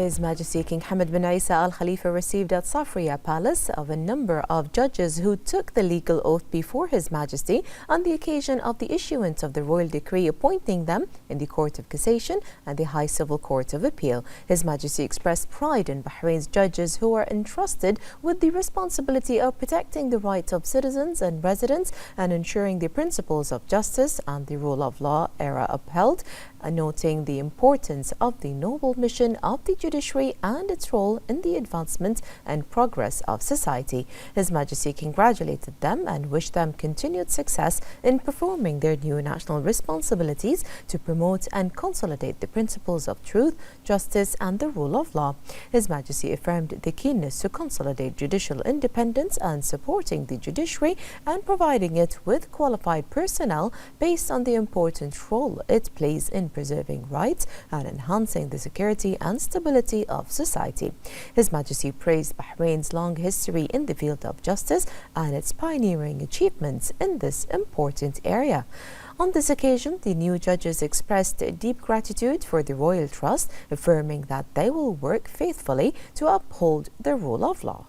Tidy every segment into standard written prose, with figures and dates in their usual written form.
His Majesty King Hamad bin Isa Al Khalifa received at Safriya Palace of a number of judges who took the legal oath before His Majesty on the occasion of the issuance of the royal decree appointing them in the Court of Cassation and the High Civil Court of Appeal. His Majesty expressed pride in Bahrain's judges who are entrusted with the responsibility of protecting the rights of citizens and residents and ensuring the principles of justice and the rule of law are upheld, noting the importance of the noble mission of the judiciary and its role in the advancement and progress of society. His Majesty congratulated them and wished them continued success in performing their new national responsibilities to promote and consolidate the principles of truth, justice and the rule of law. His Majesty affirmed the keenness to consolidate judicial independence and supporting the judiciary and providing it with qualified personnel based on the important role it plays in preserving rights and enhancing the security and stability of society. His Majesty praised Bahrain's long history in the field of justice and its pioneering achievements in this important area. On this occasion, the new judges expressed deep gratitude for the Royal Trust, affirming that they will work faithfully to uphold the rule of law.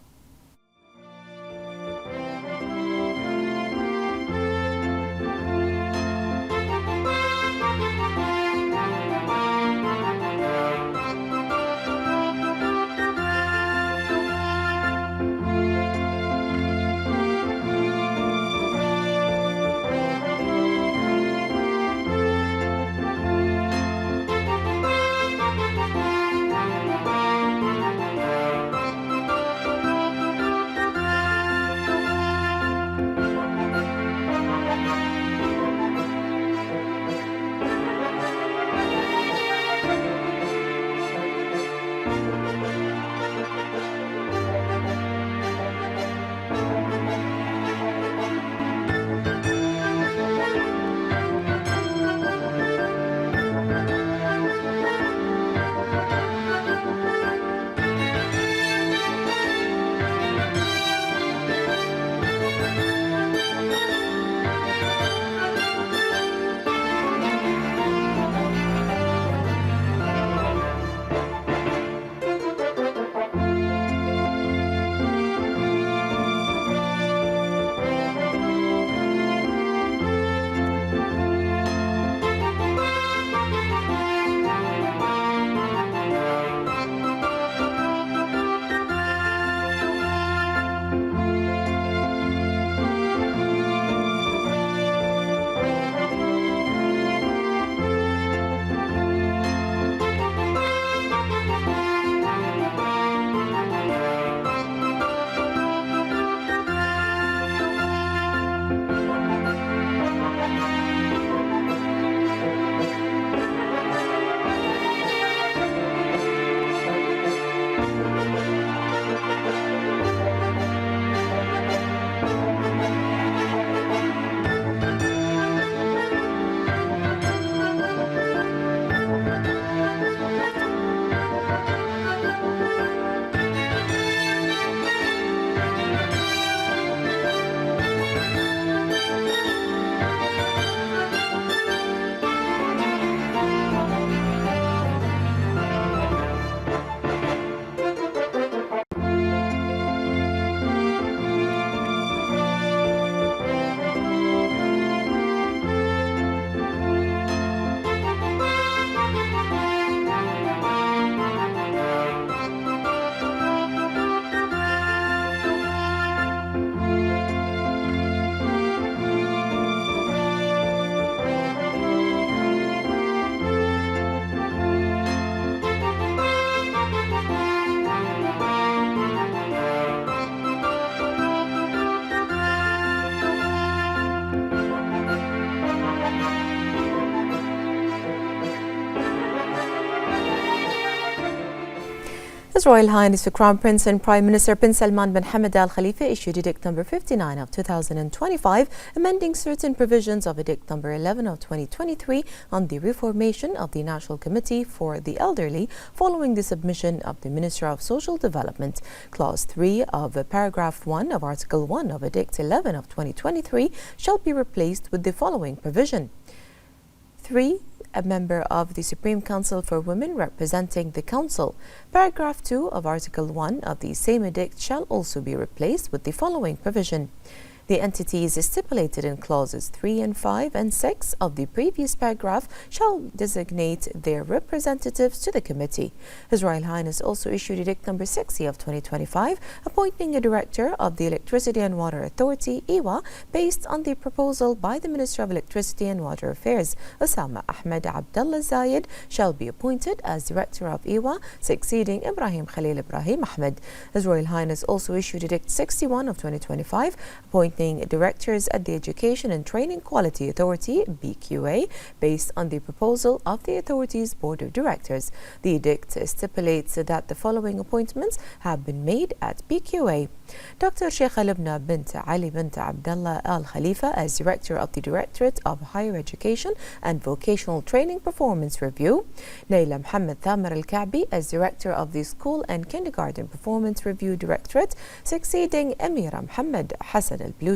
His Royal Highness the Crown Prince and Prime Minister Bin Salman bin Hamad Al Khalifa issued Edict number 59 of 2025, amending certain provisions of Edict number 11 of 2023 on the reformation of the National Committee for the Elderly following the submission of the Minister of Social Development. Clause 3 of paragraph 1 of Article 1 of Edict 11 of 2023 shall be replaced with the following provision. 3. a member of the Supreme Council for Women representing the Council. Paragraph 2 of Article 1 of the same edict shall also be replaced with the following provision. The entities stipulated in clauses 3 and 5 and 6 of the previous paragraph shall designate their representatives to the committee. His Royal Highness also issued Edict number 60 of 2025, appointing a director of the Electricity and Water Authority, EWA, based on the proposal by the Minister of Electricity and Water Affairs. Osama Ahmed Abdullah Zayed shall be appointed as director of EWA, succeeding Ibrahim Khalil Ibrahim Ahmed. His Royal Highness also issued Edict 61 of 2025, appointing directors at the Education and Training Quality Authority, BQA, based on the proposal of the authority's Board of Directors. The edict stipulates that the following appointments have been made at BQA. Dr. Sheikha Lubna bint Ali bint Abdullah Al Khalifa as Director of the Directorate of Higher Education and Vocational Training Performance Review. Layla Muhammad Thamar Al Ka'bi as Director of the School and Kindergarten Performance Review Directorate, succeeding Amira Muhammad Hassan Al Blushi.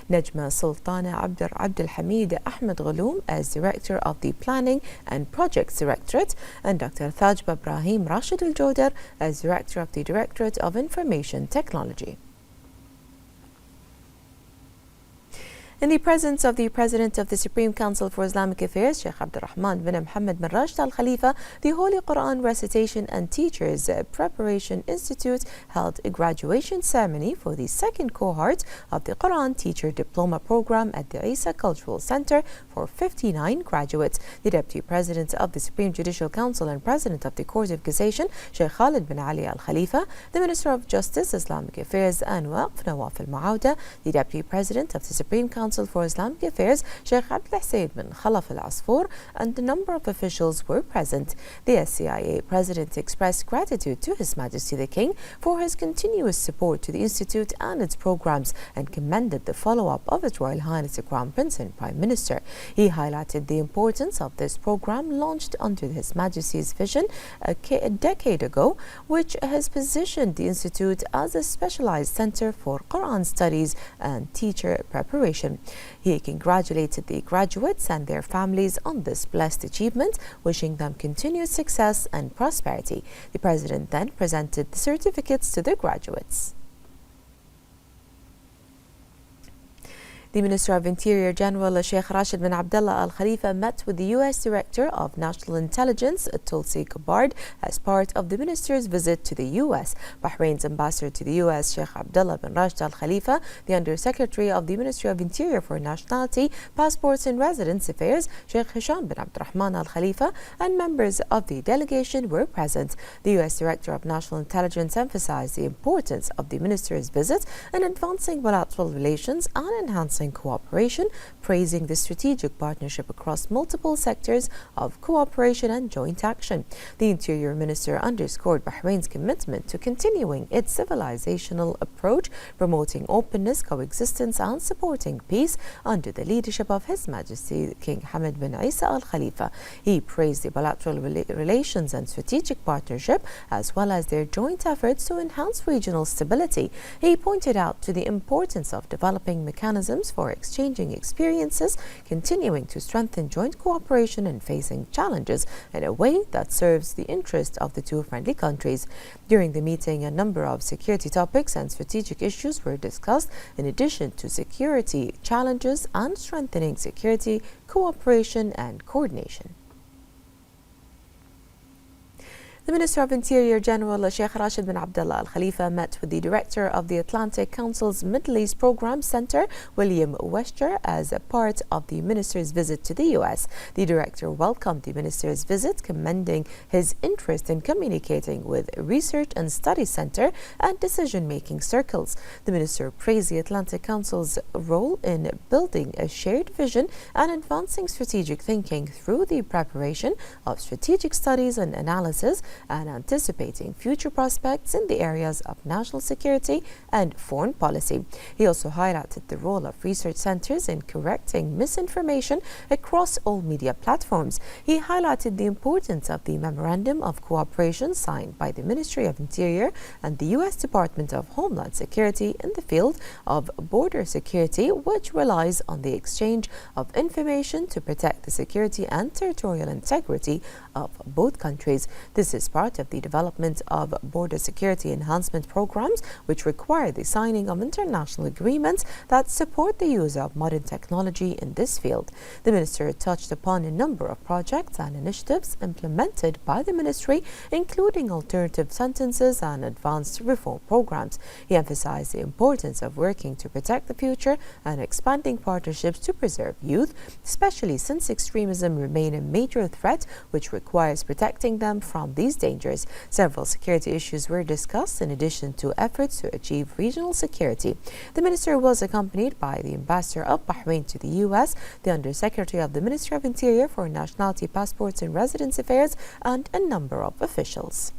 Najma Sultana Abdul Hamid Ahmed Ghaloom as Director of the Planning and Projects Directorate, and Dr. Thajba Ibrahim Rashid Al Jodar as Director of the Directorate of Information Technology. In the presence of the President of the Supreme Council for Islamic Affairs, Sheikh Abdul Rahman bin Mohammed bin Rashid Al Khalifa, the Holy Quran Recitation and Teachers Preparation Institute held a graduation ceremony for the second cohort of the Quran Teacher Diploma Program at the Isa Cultural Center for 59 graduates. The Deputy President of the Supreme Judicial Council and President of the Court of Cassation, Sheikh Khalid bin Ali Al Khalifa, the Minister of Justice, Islamic Affairs and Waqf, Nawaf Al Muawda, the Deputy President of the Supreme Council for Islamic Affairs, Sheikh Abdul Hussein bin Khalaf Al Asfour, and a number of officials were present. The SCIA President expressed gratitude to His Majesty the King for his continuous support to the Institute and its programs and commended the follow-up of His Royal Highness the Crown Prince and Prime Minister. He highlighted the importance of this program launched under His Majesty's vision a decade ago, which has positioned the Institute as a specialized center for Quran studies and teacher preparation. He congratulated the graduates and their families on this blessed achievement, wishing them continued success and prosperity. The President then presented the certificates to the graduates. The Minister of Interior General Sheikh Rashid bin Abdullah Al Khalifa met with the U.S. Director of National Intelligence, Tulsi Gabbard, as part of the minister's visit to the U.S. Bahrain's ambassador to the U.S., Sheikh Abdullah bin Rashid Al Khalifa, the Undersecretary of the Ministry of Interior for Nationality, Passports and Residence Affairs, Sheikh Hisham bin Abdurrahman Al Khalifa, and members of the delegation were present. The U.S. Director of National Intelligence emphasized the importance of the minister's visit in advancing bilateral relations and enhancing cooperation, praising the strategic partnership across multiple sectors of cooperation and joint action. The Interior Minister underscored Bahrain's commitment to continuing its civilizational approach, promoting openness, coexistence, and supporting peace under the leadership of His Majesty King Hamad bin Isa Al Khalifa. He praised the bilateral relations and strategic partnership, as well as their joint efforts to enhance regional stability. He pointed out to the importance of developing mechanisms for exchanging experiences, continuing to strengthen joint cooperation and facing challenges in a way that serves the interest of the two friendly countries. During the meeting, a number of security topics and strategic issues were discussed, in addition to security challenges and strengthening security, cooperation and coordination. The Minister of Interior General Sheikh Rashid bin Abdullah Al Khalifa met with the Director of the Atlantic Council's Middle East Program Center, William Wester, as a part of the Minister's visit to the U.S. The Director welcomed the Minister's visit, commending his interest in communicating with Research and Study Center and decision-making circles. The Minister praised the Atlantic Council's role in building a shared vision and advancing strategic thinking through the preparation of strategic studies and analysis, and anticipating future prospects in the areas of national security and foreign policy. He also highlighted the role of research centers in correcting misinformation across all media platforms. He highlighted the importance of the Memorandum of Cooperation signed by the Ministry of Interior and the U.S. Department of Homeland Security in the field of border security, which relies on the exchange of information to protect the security and territorial integrity of both countries. This is part of the development of border security enhancement programs, which require the signing of international agreements that support the use of modern technology in this field. The minister touched upon a number of projects and initiatives implemented by the ministry, including alternative sentences and advanced reform programs. He emphasized the importance of working to protect the future and expanding partnerships to preserve youth, especially since extremism remain a major threat which requires protecting them from these dangers. Several security issues were discussed in addition to efforts to achieve regional security. The minister was accompanied by the ambassador of Bahrain to the U.S., the Undersecretary of the Ministry of Interior for Nationality, Passports and Residence Affairs, and a number of officials.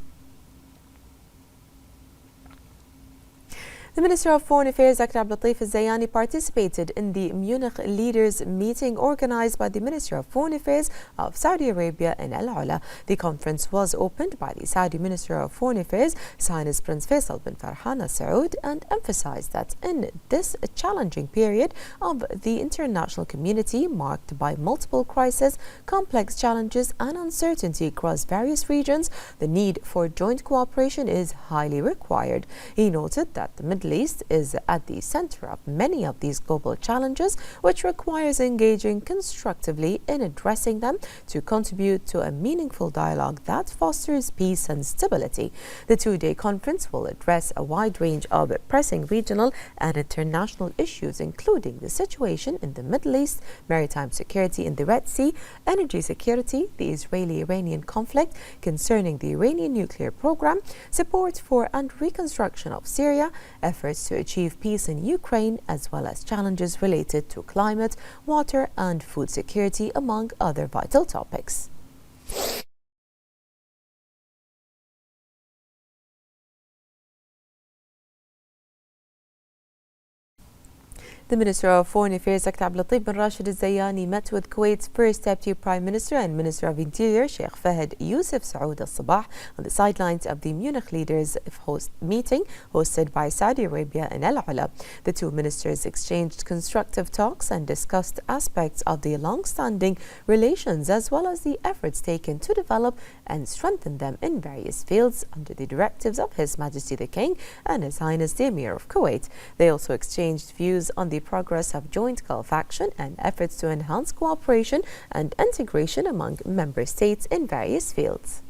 The Minister of Foreign Affairs, Dr. Abdulatif Al-Zayani, participated in the Munich leaders meeting organized by the Ministry of Foreign Affairs of Saudi Arabia in Al Ula. The conference was opened by the Saudi Minister of Foreign Affairs, His Highness Prince Faisal bin Farhan Al Saud, and emphasized that in this challenging period of the international community marked by multiple crises, complex challenges and uncertainty across various regions, the need for joint cooperation is highly required. He noted that the Middle East is at the center of many of these global challenges, which requires engaging constructively in addressing them to contribute to a meaningful dialogue that fosters peace and stability. The two-day conference will address a wide range of pressing regional and international issues, including the situation in the Middle East, maritime security in the Red Sea, energy security, the Israeli-Iranian conflict concerning the Iranian nuclear program, support for and reconstruction of Syria, efforts to achieve peace in Ukraine, as well as challenges related to climate, water and food security, among other vital topics. The Minister of Foreign Affairs, Dr. Abdulatif bin Rashid Al-Zayani, met with Kuwait's first Deputy Prime Minister and Minister of Interior, Sheikh Fahd Yusuf Saud Al-Sabah, on the sidelines of the Munich leaders meeting hosted by Saudi Arabia in Al Ula. The two ministers exchanged constructive talks and discussed aspects of the long-standing relations, as well as the efforts taken to develop and strengthen them in various fields under the directives of His Majesty the King and His Highness the Emir of Kuwait. They also exchanged views on the progress of joint Gulf action and efforts to enhance cooperation and integration among member states in various fields.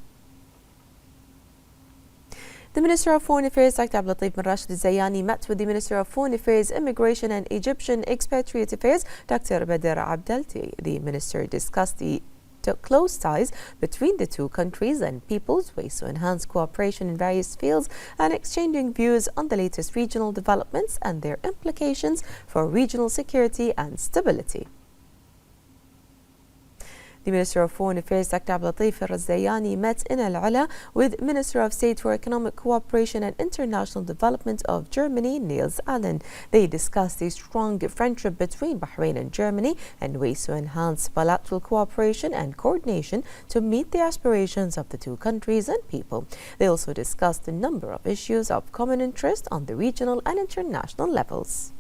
The Minister of Foreign Affairs, Dr. Abdulatif bin Rashid Al-Zayani, met with the Minister of Foreign Affairs, Immigration and Egyptian Expatriate Affairs, Dr. Badr Abdelti. The minister discussed the close ties between the two countries and peoples, ways to enhance cooperation in various fields, and exchanging views on the latest regional developments and their implications for regional security and stability. The Minister of Foreign Affairs, Dr. Abdulatif Al-Zayani, met in Al Ula with Minister of State for Economic Cooperation and International Development of Germany, Niels Allen. They discussed the strong friendship between Bahrain and Germany and ways to enhance bilateral cooperation and coordination to meet the aspirations of the two countries and people. They also discussed a number of issues of common interest on the regional and international levels.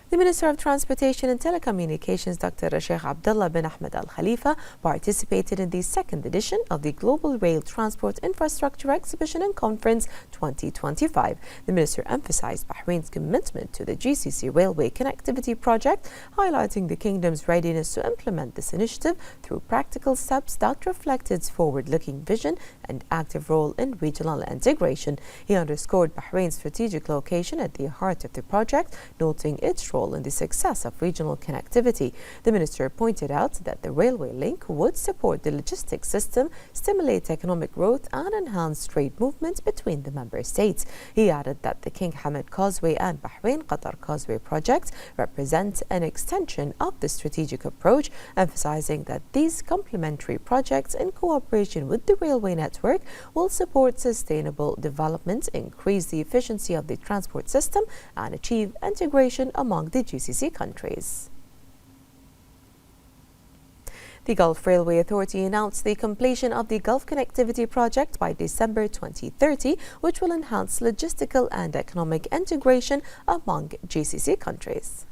The Minister of Transportation and Telecommunications, Dr. Sheikh Abdullah bin Ahmed Al Khalifa, participated in the second edition of the Global Rail Transport Infrastructure Exhibition and Conference 2025. The Minister emphasized Bahrain's commitment to the GCC Railway Connectivity Project, highlighting the Kingdom's readiness to implement this initiative through practical steps that reflect its forward-looking vision and active role in regional integration. He underscored Bahrain's strategic location at the heart of the project, noting its role in the success of regional connectivity. The minister pointed out that the railway link would support the logistics system, stimulate economic growth and enhance trade movements between the member states. He added that the King Hamad Causeway and Bahrain-Qatar Causeway projects represent an extension of the strategic approach, emphasizing that these complementary projects in cooperation with the railway network will support sustainable development, increase the efficiency of the transport system and achieve integration among the GCC countries. The Gulf Railway Authority announced the completion of the Gulf Connectivity Project by December 2030, which will enhance logistical and economic integration among GCC countries.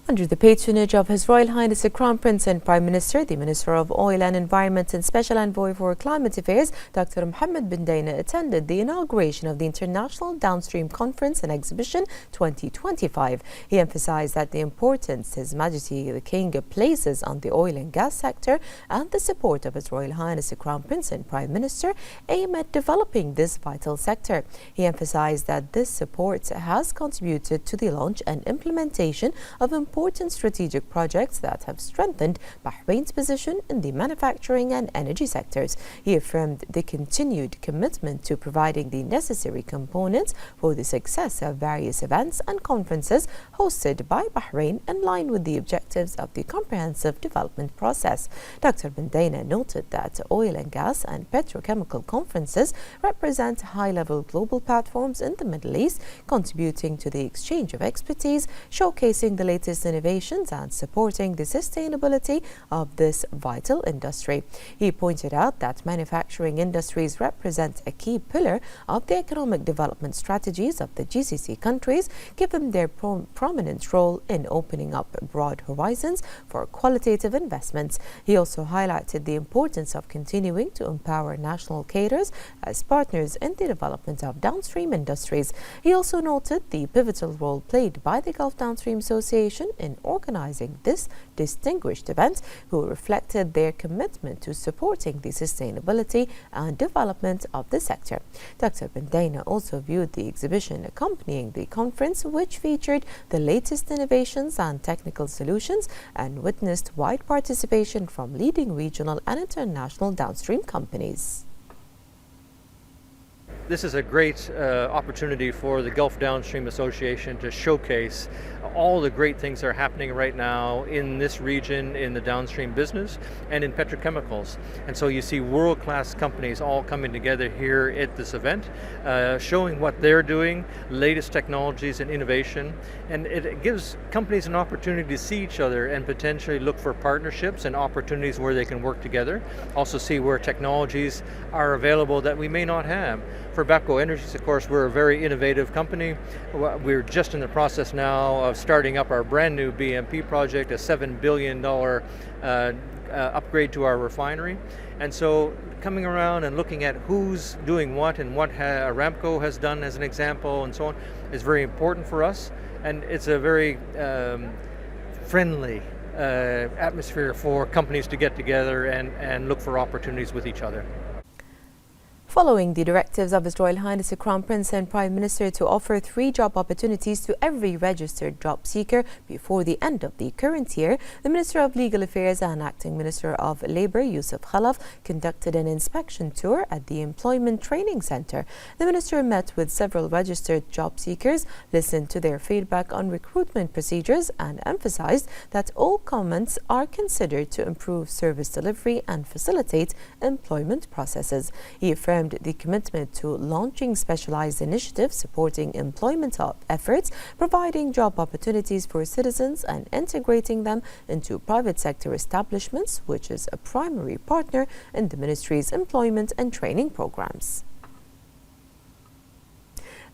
Under the patronage of His Royal Highness the Crown Prince and Prime Minister, the Minister of Oil and Environment and Special Envoy for Climate Affairs, Dr. Mohammed bin Daina, attended the inauguration of the International Downstream Conference and Exhibition 2025. He emphasized that the importance His Majesty the King places on the oil and gas sector and the support of His Royal Highness the Crown Prince and Prime Minister aim at developing this vital sector. He emphasized that this support has contributed to the launch and implementation of important strategic projects that have strengthened Bahrain's position in the manufacturing and energy sectors. He affirmed the continued commitment to providing the necessary components for the success of various events and conferences hosted by Bahrain in line with the objectives of the comprehensive development process. Dr. bin Daina noted that oil and gas and petrochemical conferences represent high-level global platforms in the Middle East, contributing to the exchange of expertise, showcasing the latest innovations and supporting the sustainability of this vital industry. He pointed out that manufacturing industries represent a key pillar of the economic development strategies of the GCC countries, given their prominent role in opening up broad horizons for qualitative investments. He also highlighted the importance of continuing to empower national cadres as partners in the development of downstream industries. He also noted the pivotal role played by the Gulf Downstream Association in organizing this distinguished event, who reflected their commitment to supporting the sustainability and development of the sector. Dr. bin Daina also viewed the exhibition accompanying the conference, which featured the latest innovations and technical solutions and witnessed wide participation from leading regional and international downstream companies. This is a great opportunity for the Gulf Downstream Association to showcase all the great things that are happening right now in this region, in the downstream business and in petrochemicals. And so you see world-class companies all coming together here at this event, showing what they're doing, latest technologies and innovation. And it gives companies an opportunity to see each other and potentially look for partnerships and opportunities where they can work together. Also see where technologies are available that we may not have. For Bapco Energies, of course, we're a very innovative company. We're just in the process now of starting up our brand new BMP project, a $7 billion upgrade to our refinery. And so coming around and looking at who's doing what and what Aramco has done as an example and so on is very important for us. And it's a very friendly atmosphere for companies to get together and look for opportunities with each other. Following the direct objectives of His Royal Highness the Crown Prince and Prime Minister to offer 3 job opportunities to every registered job seeker before the end of the current year, the Minister of Legal Affairs and Acting Minister of Labour, Yusuf Khalaf, conducted an inspection tour at the Employment Training Centre. The Minister met with several registered job seekers, listened to their feedback on recruitment procedures and emphasised that all comments are considered to improve service delivery and facilitate employment processes. He affirmed the commitment to launching specialised initiatives supporting employment efforts, providing job opportunities for citizens and integrating them into private sector establishments, which is a primary partner in the Ministry's employment and training programmes.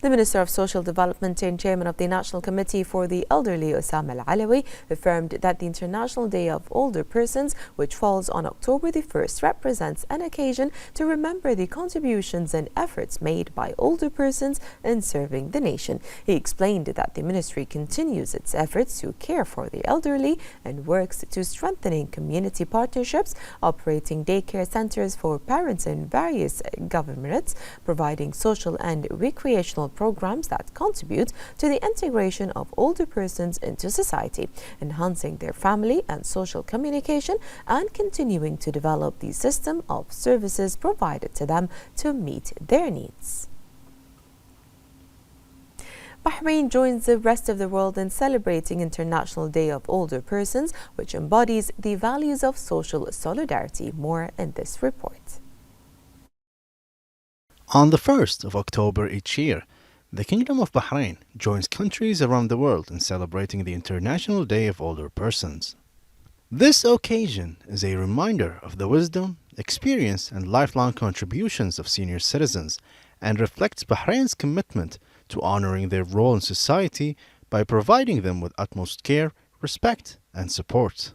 The Minister of Social Development and Chairman of the National Committee for the Elderly, Osama Al-Alawi, affirmed that the International Day of Older Persons, which falls on October the 1st, represents an occasion to remember the contributions and efforts made by older persons in serving the nation. He explained that the Ministry continues its efforts to care for the elderly and works to strengthening community partnerships, operating daycare centres for parents in various governorates, providing social and recreational programs that contribute to the integration of older persons into society, enhancing their family and social communication, and continuing to develop the system of services provided to them to meet their needs. Bahrain joins the rest of the world in celebrating International Day of Older Persons, which embodies the values of social solidarity. More in this report. On the 1st of October each year, the Kingdom of Bahrain joins countries around the world in celebrating the International Day of Older Persons. This occasion is a reminder of the wisdom, experience, and lifelong contributions of senior citizens and reflects Bahrain's commitment to honoring their role in society by providing them with utmost care, respect, and support.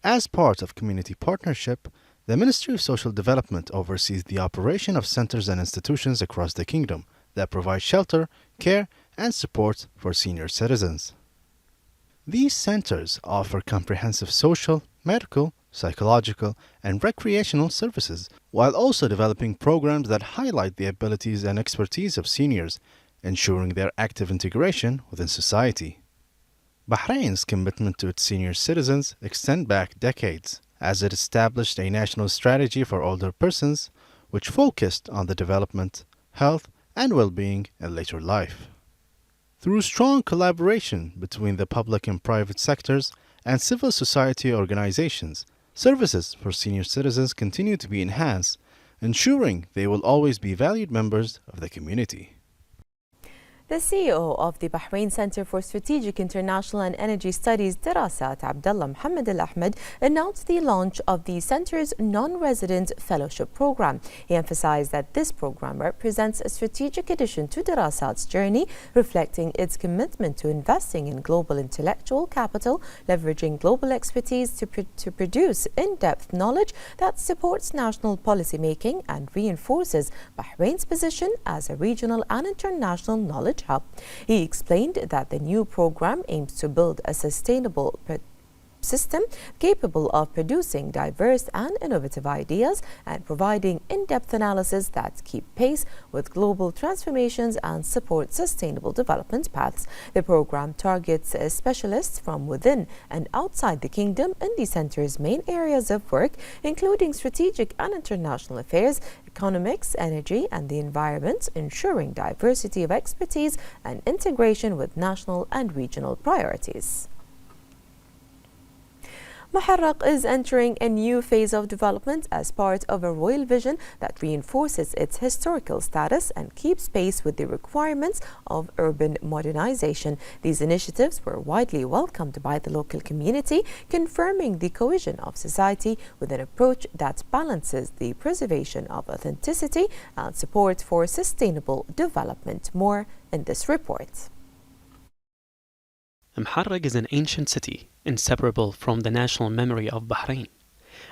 As part of community partnership, the Ministry of Social Development oversees the operation of centers and institutions across the kingdom that provide shelter, care, and support for senior citizens. These centers offer comprehensive social, medical, psychological, and recreational services, while also developing programs that highlight the abilities and expertise of seniors, ensuring their active integration within society. Bahrain's commitment to its senior citizens extend back decades, as it established a national strategy for older persons, which focused on the development, health, and well-being in later life. Through strong collaboration between the public and private sectors and civil society organizations, services for senior citizens continue to be enhanced, ensuring they will always be valued members of the community. The CEO of the Bahrain Center for Strategic International and Energy Studies, Dirasat, Abdullah Mohammed Al Ahmed, announced the launch of the center's non-resident fellowship program. He emphasized that this program represents a strategic addition to Dirasat's journey, reflecting its commitment to investing in global intellectual capital, leveraging global expertise to produce in-depth knowledge that supports national policymaking and reinforces Bahrain's position as a regional and international knowledge hub. He explained that the new program aims to build a sustainable system capable of producing diverse and innovative ideas and providing in-depth analysis that keep pace with global transformations and support sustainable development paths. The program targets specialists from within and outside the kingdom in the center's main areas of work, including strategic and international affairs, economics, energy, and the environment, ensuring diversity of expertise and integration with national and regional priorities. Muharraq is entering a new phase of development as part of a royal vision that reinforces its historical status and keeps pace with the requirements of urban modernization. These initiatives were widely welcomed by the local community, confirming the cohesion of society with an approach that balances the preservation of authenticity and support for sustainable development. More in this report. Muharraq is an ancient city, inseparable from the national memory of Bahrain.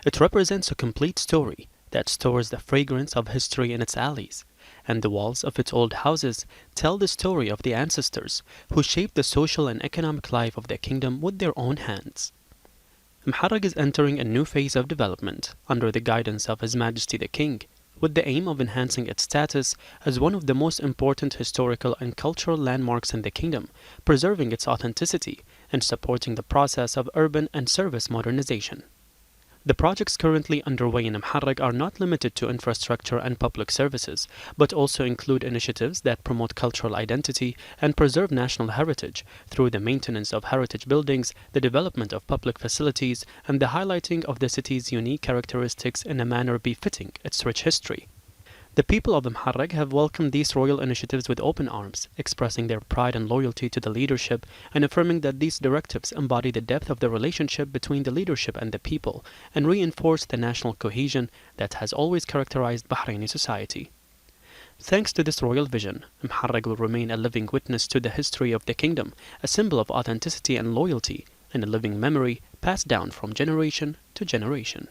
It represents a complete story that stores the fragrance of history in its alleys, and the walls of its old houses tell the story of the ancestors who shaped the social and economic life of the kingdom with their own hands. Muharraq is entering a new phase of development under the guidance of His Majesty the King, with the aim of enhancing its status as one of the most important historical and cultural landmarks in the kingdom, preserving its authenticity, and supporting the process of urban and service modernization. The projects currently underway in Mharraq are not limited to infrastructure and public services, but also include initiatives that promote cultural identity and preserve national heritage through the maintenance of heritage buildings, the development of public facilities, and the highlighting of the city's unique characteristics in a manner befitting its rich history. The people of Mharraq have welcomed these royal initiatives with open arms, expressing their pride and loyalty to the leadership and affirming that these directives embody the depth of the relationship between the leadership and the people and reinforce the national cohesion that has always characterized Bahraini society. Thanks to this royal vision, Mharraq will remain a living witness to the history of the kingdom, a symbol of authenticity and loyalty, and a living memory passed down from generation to generation.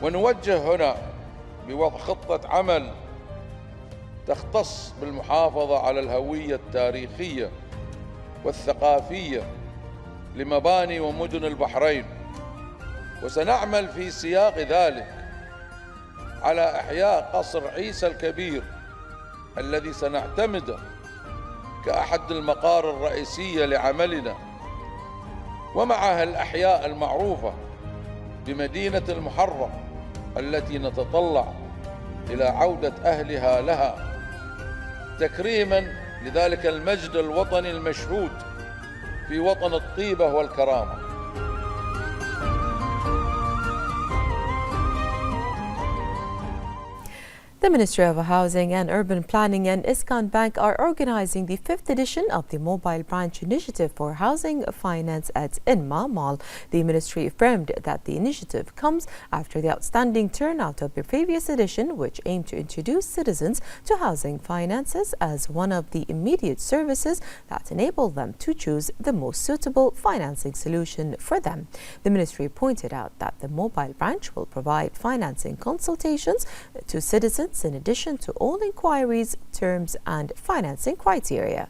ونوجه هنا بوضع خطة عمل تختص بالمحافظة على الهوية التاريخية والثقافية لمباني ومدن البحرين، وسنعمل في سياق ذلك على إحياء قصر عيسى الكبير الذي سنعتمده كأحد المقار الرئيسية لعملنا، ومعها الأحياء المعروفة بمدينة المحرق التي نتطلع إلى عودة أهلها لها تكريما لذلك المجد الوطني المشهود في وطن الطيبة والكرامة. The Ministry of Housing and Urban Planning and Iskan Bank are organizing the 5th edition of the Mobile Branch Initiative for Housing Finance at Inma Mall. The ministry affirmed that the initiative comes after the outstanding turnout of the previous edition, which aimed to introduce citizens to housing finances as one of the immediate services that enable them to choose the most suitable financing solution for them. The ministry pointed out that the mobile branch will provide financing consultations to citizens in addition to all inquiries, terms and financing criteria.